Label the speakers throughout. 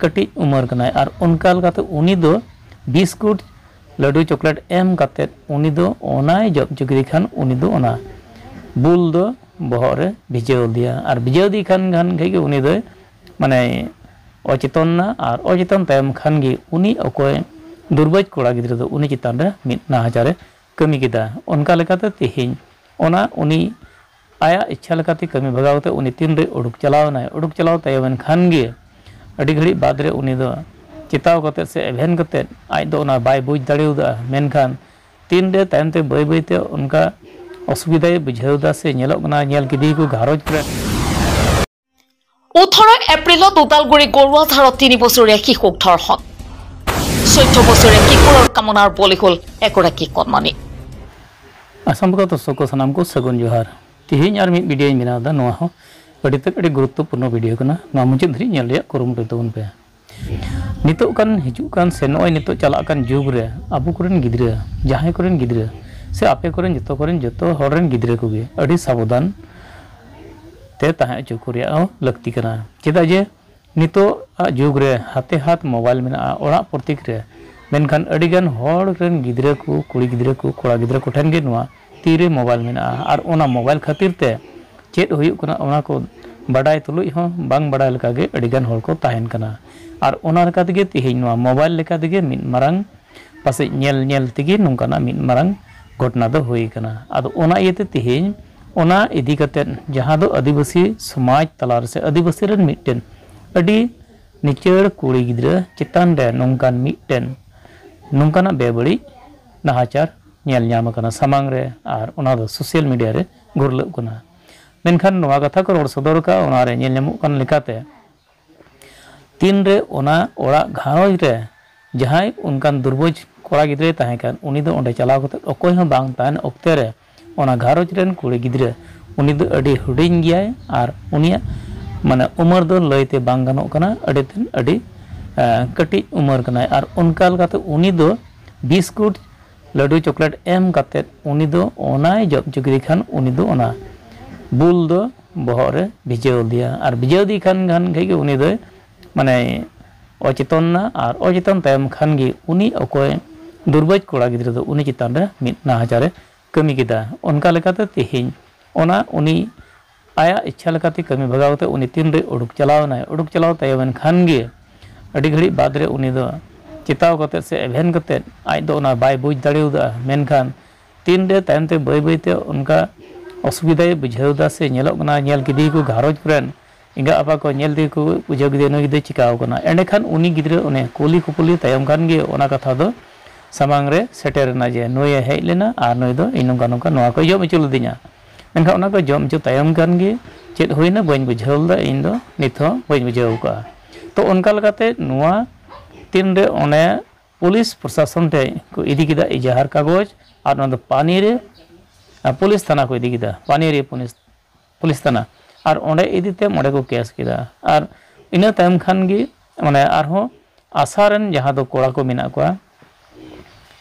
Speaker 1: कटिज उमर कनाय और उनका लेकाते उनी दो बिस्कुट लाडू चॉकलेट एम काते उनी दो ओनाय जब चुकरी खान उनी दो ओना बुल दो बहर रे भिजाव दिया और भिजाव दी खान के उनी दो माने अचेतन ना और अचेतन तायम खान गे उनी अकोय दुर्बज कोड़ा गिद्रा दो उनी चितान रे मिद नाहाचारे कमी किदा उनका लेकाते तिहिन ओना उनी आया इच्छा लेकाते कमी भगावते उनी तीन रे उडुक चलाव तायम खान गे अड़ी घड़ी बाद रे उनी दो चिताव कते से एभेन कते आज दो ओना बाय बुझ दाड़ेउदा मेनखान तीन रे तायम ते बय बयते उनका असुविधा बुझाउदा से नेलकना नेल किदी को घारज करे
Speaker 2: 18 এপ্ৰিলত উদালগুৰি গৰুৱাধাৰত 3 বছৰীয়া শিশুক ধৰ্ষণ 14 বছৰীয়া কিশোৰৰ কামনাৰ বলি হ'ল এগৰাকী কণমানি
Speaker 1: असमका दर्शक को सानाम को सगुन जोहार तिहिन आर मिद वीडियो बनादा नोआ हो अड़ी गुरुत्वपूर्ण वीडियो कना नोआ मुझे धरी नेल रिया कुरुमुटु तबन पे नितो कान हिजु कान से नोय नितो चला कान जुग रे आबु कोरेन गिद्रा जहाय कोरेन गिद्रा से आपे कोरेन जतो हररेन गिद्रा कोगे अड़ी सावधान ते ताहे चुकुरिया लगती कना चेदा जे नितो जुग रे हाथे हाथ मोबाइल मेना ओड़ा प्रतीक रे मेनखान अड़ीगान हर रेन गिद्रा को कुड़ी गिद्रा को कोड़ा गिद्रा को ठेन गे नोआ तीरे मोबाइल मेना और ओना मोबाइल खातिर ते चेद हुयुक कना ओना को बडाय तुलुई हो बांग बडाय लेका गे अड़ीगान हर को ताहेन कना और ओना लेका तेगे तिहिन नोआ मोबाइल लेका तेगे मिद मारांग पासे नेल नेल तेगे नोंकाना मिद मारांग घटना दो हुई कना आदो ओना इयते तिहिन ओना इदी कते जहां दो आदिवासी समाज तलार से आदिवासी रन मिटन अडी निचेड़ कुड़ी गिद्रा चितान रे नोंकान मिटन नोंकाना बेबड़ी नाहाचार नेल ᱧᱟᱢ कना सामांग रे और ओना दो सोशल मीडिया रे गुरलुक कना मेनखान नोआ कथा को रोड सदर का ओना रे नेल ᱧᱟᱢᱚᱜ कन लेकाते तीन रे ओना ओड़ा घारज रे जहां उनकान दुर्बोज कोड़ा गिद्रे ताहे कान उनी दो ओंडे चलाव कते अकोय हो बांग तान ओक्ते रे ओना घारज रेन कुड़ी गिद्रे उनी दो अडी हुडिंग गियाय और उनिया माने उमर दो लयते बांग गानोक कना अडी कटिज उमर कनाय और उनका लेकाते उनी दो बिस्कुट लाडू चॉकलेट एम काते उनी दो ओनाय जब चुकरी खान उनी दो ओना बुल दो बहर रे भिजाव दिया और भिजाव दी खान के उनी दो माने अचेतन ना और अचेतन तायम खान गे उनी अकोय दुर्बज कोड़ा गिद्रा दो उनी चितान रे मिद नाहाचारे कमी किदा उनका लेकाते तिहिन ओना उनी आया इच्छा लेकाते कमी भगावते उनी तीन रे उडुक चलाव तायम खान गे अड़ी घड़ी बाद रे उनी दो चिताव कते से एभेन कते आज दो ओना बाय बुझ दाड़ेउदा मेनखान तीन रे तायम ते बय बयते उनका असुविधा बुझाउदा से नेलकना नेल किदी को घारज कोरेन इंगा आपा को नेल दी को बुझाव गिदे नो गिदे चिकाव कना एंडे खान उनी गिद्रा ओने कोली कुपुली तायम खान गे ओना कथा दो सामांग रे सेटेरना जे नोय हेज लेना और नोय दो इन नोंका नोआ को जम चुल दिना मेनखान ओना को जम चु तायम खान गे चेद होइना बइन बुझावदा इन दो निथो बइन बुझाव का तो उनका लगाते नोआ तीन रे ओने पुलिस प्रशासन टे को इदी किदा इजहार कागज और नोंद पानी रे पुलिस थाना को इदी किदा पानी रे पुलिस थाना और ओंडे इदीते मोडे को केस किदा और इना तायम खान गे माने आरहो आसारन जहां दो कोड़ा को मेना को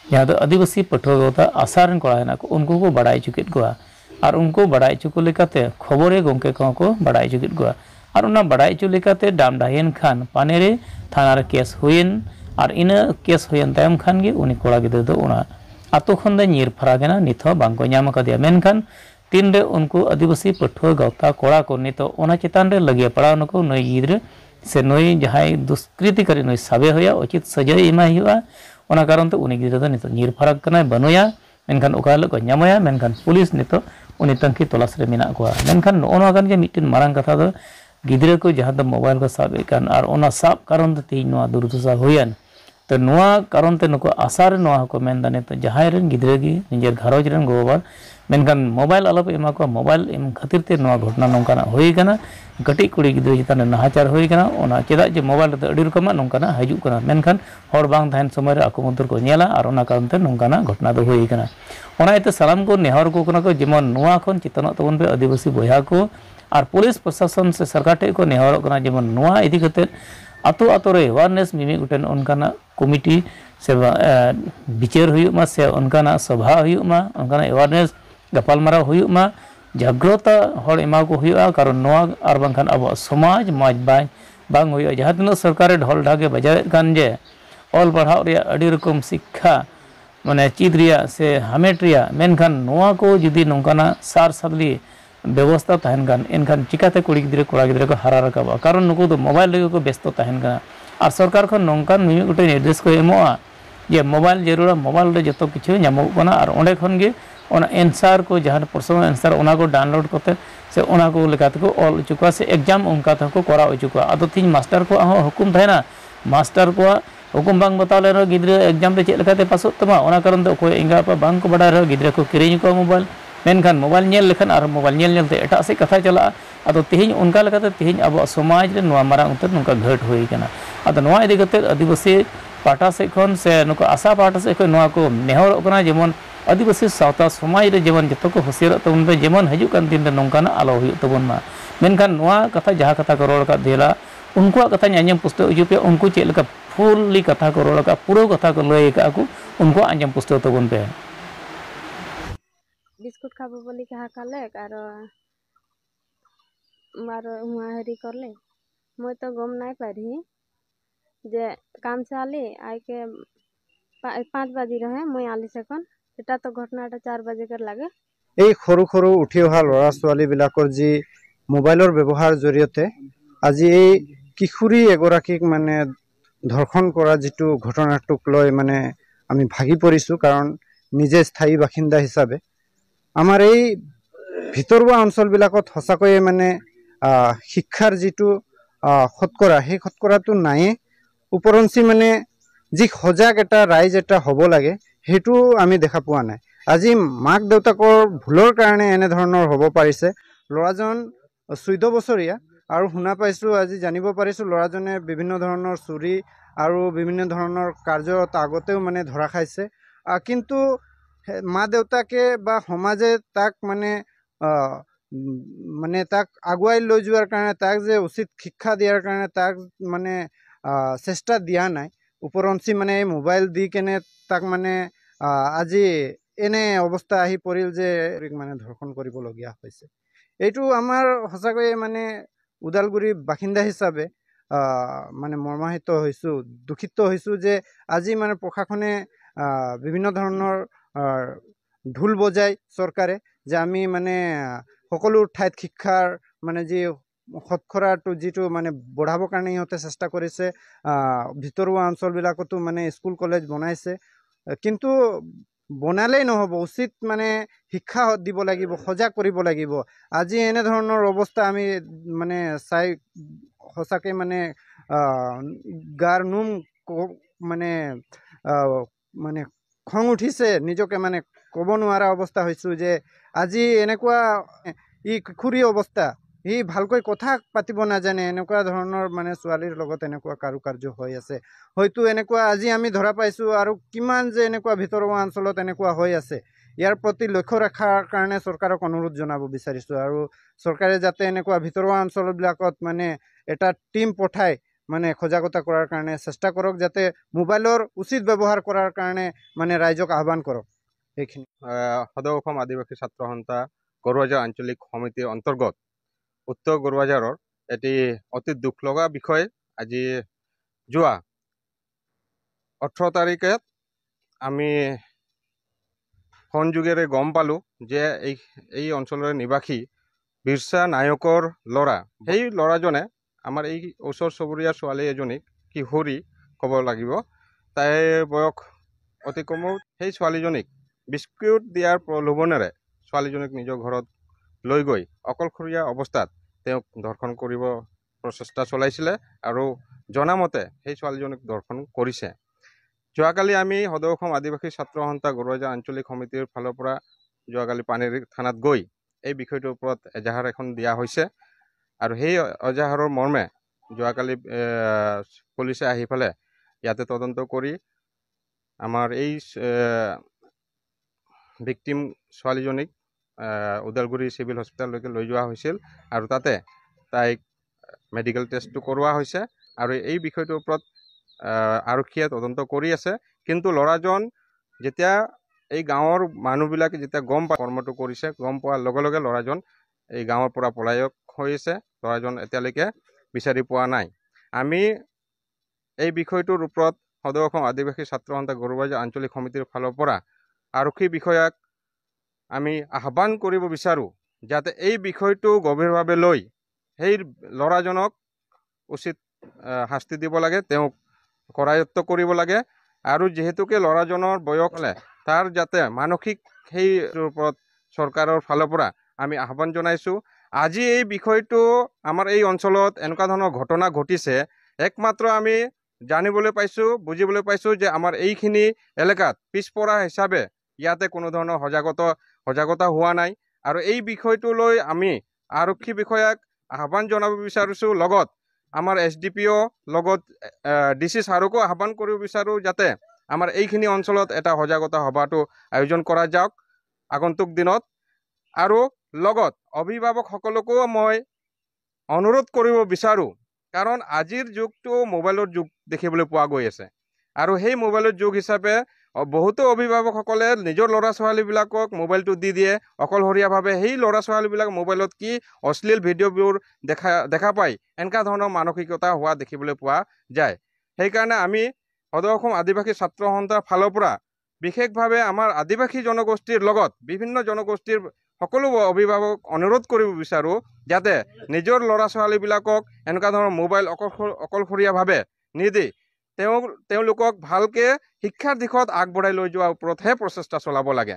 Speaker 1: जहां दो आदिवासी पठुआ गोता आसारन कोड़ा हेना को उनको को बड़ाई चुकित को और उनको बड़ाई चुको लेकाते खबरे गोंके को बड़ाई चुकित को और उना बड़ाई चु लेकाते डाम डायन खान पानी रे थाना रे केस हुइन और इना केस हुइन तायम खान गे उनी कोड़ा गिद्रा दो उना आतो खन द निर फरागेना निथो बांको ᱧᱟᱢ कदिया मेनखान तीन रे उनको आदिवासी पठुआ गावता कोड़ा को नितो ओना चितान रे लगे पड़ा नको नई गिद्रा से नई जहाय दुष्कृति करे नई साबे होया उचित सजा एमा हुआ ओना कारण ते उनी गिद्रा दो नितो निर फराग कना बनुया मेनखान ओकाल को ᱧᱟᱢया मेनखान पुलिस नितो उनी तंकी तलाश रे मेना को मेनखान ओना कान जे मिटिन मारंग कथा दो गिद्रा को जहां द मोबाइल को साब एकान और ओना साब कारण ते तीन नोआ दुर्दशा होयन तो नोआ कारण ते नको आसार नोआ को मेन दाने तो जहां रेन गिद्रा गी निजेर घारज रेन गोबार मेनखान मोबाइल अलप एमा को मोबाइल एम खातिर ते नोआ घटना नोंकाना होई कना कटी कुड़ी गिद्रा चितान नाहाचार होई कना ओना चेदा जे मोबाइल ते अडी रकमा नोंकाना हजू कना मेनखान हर बांग थाइन समय रे आको मंत्र को नेला और ओना कारण ते नोंकाना घटना दो होई कना ओना इते सलाम को नेहर को कना को जेमन नोआ खन चितान तबन पे आदिवासी बया को और पुलिस प्रशासन से सरकार टे को नेहर कना जेमन नोआ इदी कते आतो आतो रे अवेयरनेस मिमी गुटेन उनकाना कमिटी से विचार हुयुमा से उनकाना सभा हुयुमा उनकाना अवेयरनेस गपालमारा हुयुमा जागृता हर एमा को हुयुआ कारण नोआ और बांखान अब समाज मज bye bang huyo jahat tino sarkare ढोल ढाके बजावे kan je ol पढ़ाव रे adi rokom शिक्षा माने चीज रिया से हामेट रिया मेनखान नोआ को जुदी नोंकाना सार सादली व्यवस्था तहन गान एनखान चिकाते कुड़ी गिद्रे कोड़ा गिद्रे को हारा रकाबा कारण नुकु दो मोबाइल लगे को व्यस्त तहन गान और सरकार को नोंकान मिमी गोटे निर्देश को एमोआ जे मोबाइल जरूरा मोबाइल रे जतो किछु ᱧᱟᱢᱚᱜ ᱠᱟᱱᱟ और ओंडे खन गे ओना एंसार को जहां पर्सनल एंसार ओना को डाउनलोड करते से ओना को लेकाते को ऑल चुका से एग्जाम उनका को कराव चुका अदो तीन मास्टर को हुकुम थायना मास्टर को हुकुम बांग बताले रो गिद्रे एग्जाम रे चेक लेकाते पासोत तमा ओना कारण तो कोई इंगा पा बांग को बडा रो गिद्रे को किरिኝ को मोबाइल मेनखान मोबाइल नेल लेखन और मोबाइल नेल नेलते एटा से कथा चला अदो तिहिñ उनका लेकाते तिहिñ अब समाज रे नोआ मारांग उतर नुका घट होई कना अदो नोआ इदि कते आदिवासी पाटा से खन से नुका आशा पाटा से को नोआ को नेहर कना जेमन आदिवासी सावता समाज रे जेमन जतो को हुसियर तबन पे जेमन हजु कान दिन नोंकाना आलो हुई तबन मा मेनखान नोआ कथा जहा कथा को रोड़ का देला उनको कथा आंजम पुस्तक उजु पे उनको चेक लेका फुल्ली कथा को रोड़ का पूरा कथा को लय का को उनको आंजम पुस्तक तबन पे
Speaker 3: बिस्कुट खाबो बोली कहा काले आरो मारो हुआ हरी करले मैं तो गम नहीं पारी जे काम से आली आई के 5 बजे रहे मैं आली से कन এটা তো ঘটনাটা 4 बजे कर लागे
Speaker 4: এই সৰু সৰু উঠি অহা ল'ৰা ছোৱালী বিলাকৰ যি মোবাইলৰ ব্যৱহাৰ জৰিয়তে আজি এই কিশোৰী এগৰাকীক মানে ধৰ্ষণ কৰা যেটো ঘটনাটোক লৈ মানে আমি ভাগি পৰিছো কাৰণ নিজে স্থায়ী বাসিন্দা হিচাপে আমাৰ এই ভিতৰুৱা অঞ্চলবিলাকত হসাকৈ মানে শিক্ষাৰ যেটো খতকৰা সেই খতকৰাটো নাই উপৰঞ্চি মানে যি সজাগ এটা ৰাইজ এটা হ'ব লাগে হেতু আমি দেখা পোৱা নাই আজি মাক দেউতাকৰ ভুলৰ কাৰণে এনে ধৰণৰ হ'ব পাৰিছে লৰাজন 14 বছৰীয়া আৰু শুনা পাইছো আজি জানিব পাৰিছো লৰাজনে বিভিন্ন ধৰণৰ চুৰি আৰু বিভিন্ন ধৰণৰ কাৰ্যত আগতেও মানে ধৰা খাইছে কিন্তু মা দেউতাকে বা সমাজে তাক মানে তাক আগুৱাই লৈ যোৱাৰ কাৰণে তাক যে উচিত শিক্ষা দিয়াৰ কাৰণে তাক মানে চেষ্টা দিয়া নাই উপৰঞ্চি মানে মোবাইল দি কেনে তাক মানে আজি এনে অৱস্থা আহি পৰিল যে মানে ধৰ্ষণ কৰিবলগীয়া হৈছে এইটো আমাৰ হসাকৈ মানে উদালগুৰি বাসিন্দা হিচাপে মানে মৰ্মাহিত হৈছো দুখিত হৈছো যে আজি মানে প্ৰশাসনে বিভিন্ন ধৰণৰ ঢোল বজাই চৰকাৰে যে আমি মানে সকলো ঠাইত শিক্ষাৰ মানে যি খতখৰাটো যেটো মানে বঢ়াবৰ কাৰণে ইহঁতে চেষ্টা কৰিছে ভিতৰুৱা অঞ্চলবিলাকতো মানে স্কুল কলেজ বনাইছে কিন্তু বনালেই নহব উচিত মানে শিক্ষা দিব লাগিব সজাগ কৰিব লাগিব আজি এনে ধৰণৰ অৱস্থা আমি মানে চাই হসাকে মানে গাৰ নুম মানে মানে খং উঠিছে নিজকে মানে ক'ব নোৱাৰা অৱস্থা হৈছো যে আজি এনেকুৱা ই খুৰী অৱস্থা ই ভালকৈ কথা পাতিব নাজানে এনেকুৱা ধৰণৰ মানে ছোৱালীৰ লগত এনেকুৱা কাৰুকাৰ্য হৈ আছে হয়তো এনেকুৱা আজি আমি ধৰা পাইছো আৰু কিমান যে এনেকুৱা ভিতৰুৱা অঞ্চলত এনেকুৱা হৈ আছে ইয়াৰ প্ৰতি লক্ষ্য ৰাখাৰ কাৰণে চৰকাৰক অনুৰোধ জনাব বিচাৰিছো আৰু চৰকাৰে যাতে এনেকুৱা ভিতৰুৱা অঞ্চলবিলাকত মানে এটা টিম পঠাই মানে সজাগতা কৰাৰ কাৰণে চেষ্টা কৰক যাতে মোবাইলৰ উচিত ব্যৱহাৰ কৰাৰ কাৰণে মানে ৰাইজক আহ্বান কৰক এইখিনি
Speaker 5: সদৌ অসম আদিবাসী ছাত্ৰ সন্থা গৰুৱাজাৰ আঞ্চলিক সমিতিৰ অন্তৰ্গত উত্তৰ গৰুৱাজাৰৰ এটি অতি দুখ লগা বিষয় আজি যোৱা 18 তাৰিখে আমি ফোনযোগেৰে গম পালো যে এই অঞ্চলৰ নিবাসী বিৰছা নায়কৰ ল'ৰা সেই ল'ৰাজনে আমাৰ এই ওচৰ চুবুৰীয়া ছোৱালী এজনীক কিশোৰী ক'ব লাগিব তাইৰ বয়স অতি কমেও সেই ছোৱালীজনীক বিস্কুট দিয়াৰ প্ৰলোভনেৰে ছোৱালীজনীক নিজৰ ঘৰত লৈ গৈ অকলশৰীয়া অৱস্থাত তেওঁক ধৰ্ষণ কৰিব প্ৰচেষ্টা চলাইছিলে আৰু জনামতে সেই ছোৱালীজনীক ধৰ্ষণ কৰিছে যোৱাকালি আমি সদৌ অসম আদিবাসী ছাত্ৰ সন্থা গৰুৱাজাৰ আঞ্চলিক সমিতিৰ ফালৰ পৰা যোৱাকালি পানেৰী থানাত গৈ এই বিষয়টোৰ ওপৰত এজাহাৰ এখন দিয়া হৈছে আৰু সেই এজাহাৰৰ মৰ্মে যোৱাকালি পুলিচে আহি পেলাই ইয়াতে তদন্ত কৰি আমাৰ এই ভিকটিম ছোৱালীজনীক উদালগুৰি চিভিল হস্পিটেললৈকে লৈ যোৱা হৈছিল আৰু তাতে তাইক মেডিকেল টেষ্টটো কৰোৱা হৈছে আৰু এই বিষয়টোৰ ওপৰত আৰক্ষীয়ে তদন্ত কৰি আছে কিন্তু ল'ৰাজন যেতিয়া এই গাঁৱৰ মানুহবিলাকে যেতিয়া গম পায় কৰ্মটো কৰিছে গম পোৱাৰ লগে লগে ল'ৰাজন এই গাঁৱৰ পৰা পলায়ক হৈ আছে ল'ৰাজন এতিয়ালৈকে বিচাৰি পোৱা নাই আমি এই বিষয়টোৰ ওপৰত সদৌ অসম আদিবাসী ছাত্ৰ সন্থা গৰুবাজাৰ আঞ্চলিক সমিতিৰ ফালৰ পৰা আৰক্ষী বিষয়াক আমি আহ্বান কৰিব বিচাৰোঁ যাতে এই বিষয়টো গভীৰভাৱে লৈ সেই ল'ৰাজনক উচিত শাস্তি দিব লাগে, তেওঁক কৰায়ত্ব কৰিব লাগে। আৰু যিহেতুকে ল'ৰাজনৰ বয়স হ'লে তাৰ যাতে মানসিক সেইটোৰ ওপৰত চৰকাৰৰ ফালৰ পৰা আমি আহ্বান জনাইছোঁ। আজি এই বিষয়টো আমাৰ এই অঞ্চলত এনেকুৱা ধৰণৰ ঘটনা ঘটিছে, একমাত্ৰ আমি জানিবলৈ পাইছোঁ, বুজিবলৈ পাইছোঁ যে আমাৰ এইখিনি এলেকাত পিছপৰা হিচাপে ইয়াতে কোনো ধৰণৰ সজাগতা হোৱা নাই। আৰু এই বিষয়টো লৈ আমি আৰক্ষী বিষয়াক আহ্বান জনাব বিচাৰিছোঁ, লগত আমাৰ SDPO লগত DC ছাৰকো আহ্বান কৰিব বিচাৰোঁ যাতে আমাৰ এইখিনি অঞ্চলত এটা সজাগতা সভাটো আয়োজন কৰা যাওক আগন্তুক দিনত। আৰু লগত অভিভাৱকসকলকো মই অনুৰোধ কৰিব বিচাৰোঁ, কাৰণ আজিৰ যুগটো মোবাইলৰ যুগ দেখিবলৈ পোৱা গৈ আছে। আৰু সেই মোবাইলৰ যুগ হিচাপে বহুতো অভিভাৱকসকলে নিজৰ ল'ৰা ছোৱালীবিলাকক মোবাইলটো দি দিয়ে অকলশৰীয়াভাৱে। সেই ল'ৰা ছোৱালীবিলাক মোবাইলত কি অশ্লীল ভিডিঅ'বোৰ দেখা পায়, এনেকুৱা ধৰণৰ মানসিকতা হোৱা দেখিবলৈ পোৱা যায়। সেইকাৰণে আমি সদৌ অসম আদিবাসী ছাত্ৰ সন্থাৰ ফালৰ পৰা বিশেষভাৱে আমাৰ আদিবাসী জনগোষ্ঠীৰ লগত বিভিন্ন জনগোষ্ঠীৰ সকলো অভিভাৱক অনুৰোধ কৰিব বিচাৰোঁ যাতে নিজৰ ল'ৰা ছোৱালীবিলাকক এনেকুৱা ধৰণৰ মোবাইল অকলশৰীয়াভাৱে নিদি তেওঁলোকক ভালকৈ শিক্ষাৰ দিশত আগবঢ়াই লৈ যোৱাৰ ওপৰতহে প্ৰচেষ্টা চলাব লাগে।